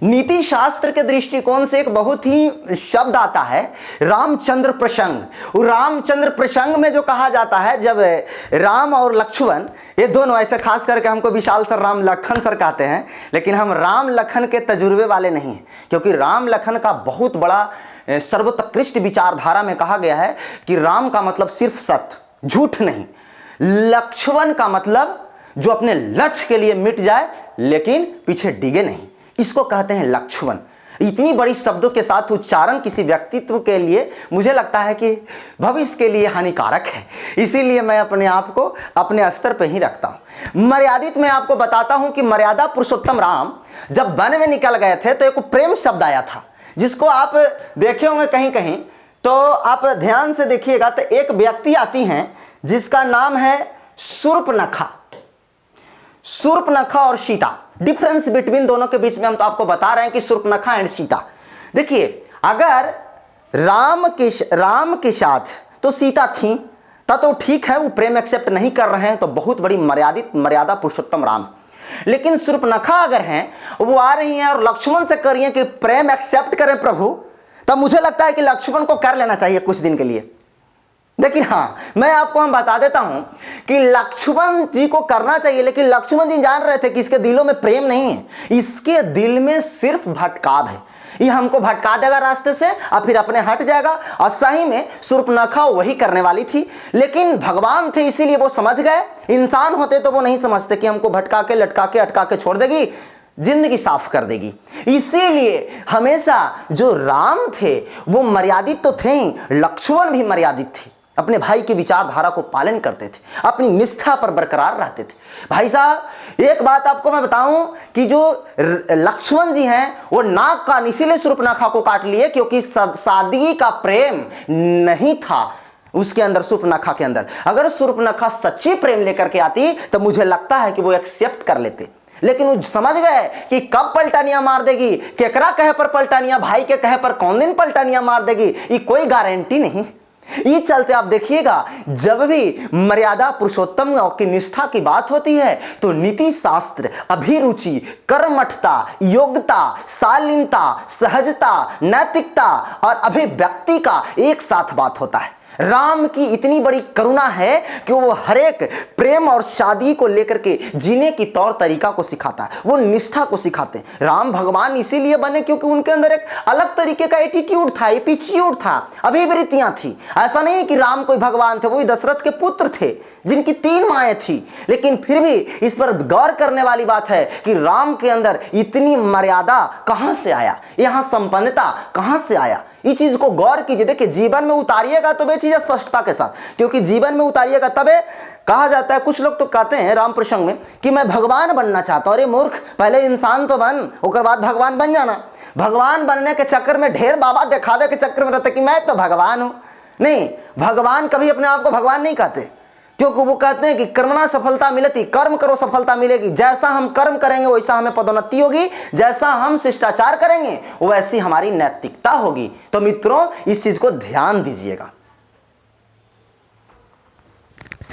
नीति शास्त्र के दृष्टिकोण से एक बहुत ही शब्द आता है रामचंद्र प्रसंग। रामचंद्र प्रसंग में जो कहा जाता है, जब राम और लक्ष्मण, ये दोनों, ऐसे खास करके हमको विशाल सर राम लखन सर कहते हैं, लेकिन हम राम लखन के तजुर्बे वाले नहीं हैं, क्योंकि राम लखन का बहुत बड़ा सर्वोत्कृष्ट विचारधारा में कहा गया है कि राम का मतलब सिर्फ सत्य, झूठ नहीं। लक्ष्मण का मतलब जो अपने लक्ष्य के लिए मिट जाए लेकिन पीछे डिगे नहीं, इसको कहते हैं लक्ष्मण। इतनी बड़ी शब्दों के साथ उच्चारण किसी व्यक्तित्व के लिए मुझे लगता है कि भविष्य के लिए हानिकारक है, इसीलिए मैं अपने आप को अपने स्तर पर ही रखता हूं। मर्यादित मैं आपको बताता हूं कि मर्यादा पुरुषोत्तम राम जब वन में निकल गए थे तो एक प्रेम शब्द आया था, जिसको आप देखे होंगे कहीं कहीं, तो आप ध्यान से देखिएगा तो एक व्यक्ति आती हैं जिसका नाम है शूर्पणखा। शूर्पणखा और सीता, डिफरेंस बिटवीन दोनों के बीच में हम तो आपको बता रहे हैं कि शूर्पणखा एंड सीता। देखिए, अगर राम के साथ तो सीता थी तो ठीक है, वो प्रेम एक्सेप्ट नहीं कर रहे हैं तो बहुत बड़ी मर्यादा पुरुषोत्तम राम। लेकिन शूर्पणखा अगर हैं, वो आ रही हैं और लक्ष्मण से कर रही हैं कि प्रेम एक्सेप्ट करें प्रभु, तब मुझे लगता है कि लक्ष्मण को कर लेना चाहिए कुछ दिन के लिए। लेकिन हाँ, मैं आपको हम बता देता हूं कि लक्ष्मण जी को करना चाहिए, लेकिन लक्ष्मण जी जान रहे थे कि इसके दिलों में प्रेम नहीं है, इसके दिल में सिर्फ भटकाव है। ये हमको भटका देगा रास्ते से और फिर अपने हट जाएगा। और सही में शूर्पणखा वही करने वाली थी, लेकिन भगवान थे इसीलिए वो समझ गए। इंसान होते तो वो नहीं समझते कि हमको भटका के, लटका के, अटका के छोड़ देगी, जिंदगी साफ कर देगी। इसीलिए हमेशा जो राम थे वो मर्यादित तो थे ही, लक्ष्मण भी मर्यादित थे, अपने भाई की विचारधारा को पालन करते थे, अपनी निष्ठा पर बरकरार रहते थे। भाई साहब, एक बात आपको मैं बताऊं कि जो लक्ष्मण जी हैं वो नाक का इसीलिए शूर्पणखा को काट लिए क्योंकि सादगी का प्रेम नहीं था उसके अंदर, शूर्पणखा के अंदर। अगर शूर्पणखा सच्ची प्रेम लेकर के आती तो मुझे लगता है कि वो एक्सेप्ट कर लेते, लेकिन वो समझ गए कि कब पलटानियां मार देगी, केकरा कहे पर पलटानियां, भाई के कहे पर कौन दिन पलटानियां मार देगी, ये कोई गारंटी नहीं। ये चलते आप देखिएगा, जब भी मर्यादा पुरुषोत्तम की निष्ठा की बात होती है तो नीति शास्त्र, अभिरुचि, कर्मठता, योग्यता, शालीनता, सहजता, नैतिकता और अभिव्यक्ति का एक साथ बात होता है। राम की इतनी बड़ी करुणा है कि वो हर एक प्रेम और शादी को लेकर के जीने की तौर तरीका को सिखाता है, वो निष्ठा को सिखाते हैं। राम भगवान इसीलिए बने क्योंकि उनके अंदर एक अलग तरीके का एटीट्यूड था, एटीट्यूड था, अभिवृत्तियां थी। ऐसा नहीं कि राम कोई भगवान थे, वो दशरथ के पुत्र थे जिनकी 3 माएँ थी, लेकिन फिर भी इस पर गौर करने वाली बात है कि राम के अंदर इतनी मर्यादा कहां से आया, यहां संपन्नता कहां से आया। इस चीज को गौर कीजिए। देखिए, जीवन में उतारिएगा तो वे चीज स्पष्टता के साथ, क्योंकि जीवन में उतारिएगा तबे कहा जाता है। कुछ लोग तो कहते हैं राम प्रसंग में कि मैं भगवान बनना चाहता हूं। अरे मूर्ख, पहले इंसान तो बन, उसके बाद भगवान बन जाना। भगवान बनने के चक्कर में ढेर बाबा दिखावे के चक्कर में रहते कि मैं तो भगवान हूं। नहीं, भगवान कभी अपने आप को भगवान नहीं कहते, क्योंकि वो कहते हैं कि कर्मणा सफलता मिलती, कर्म करो सफलता मिलेगी। जैसा हम कर्म करेंगे वैसा हमें पदोन्नति होगी, जैसा हम शिष्टाचार करेंगे वैसी हमारी नैतिकता होगी। तो मित्रों, इस चीज को ध्यान दीजिएगा।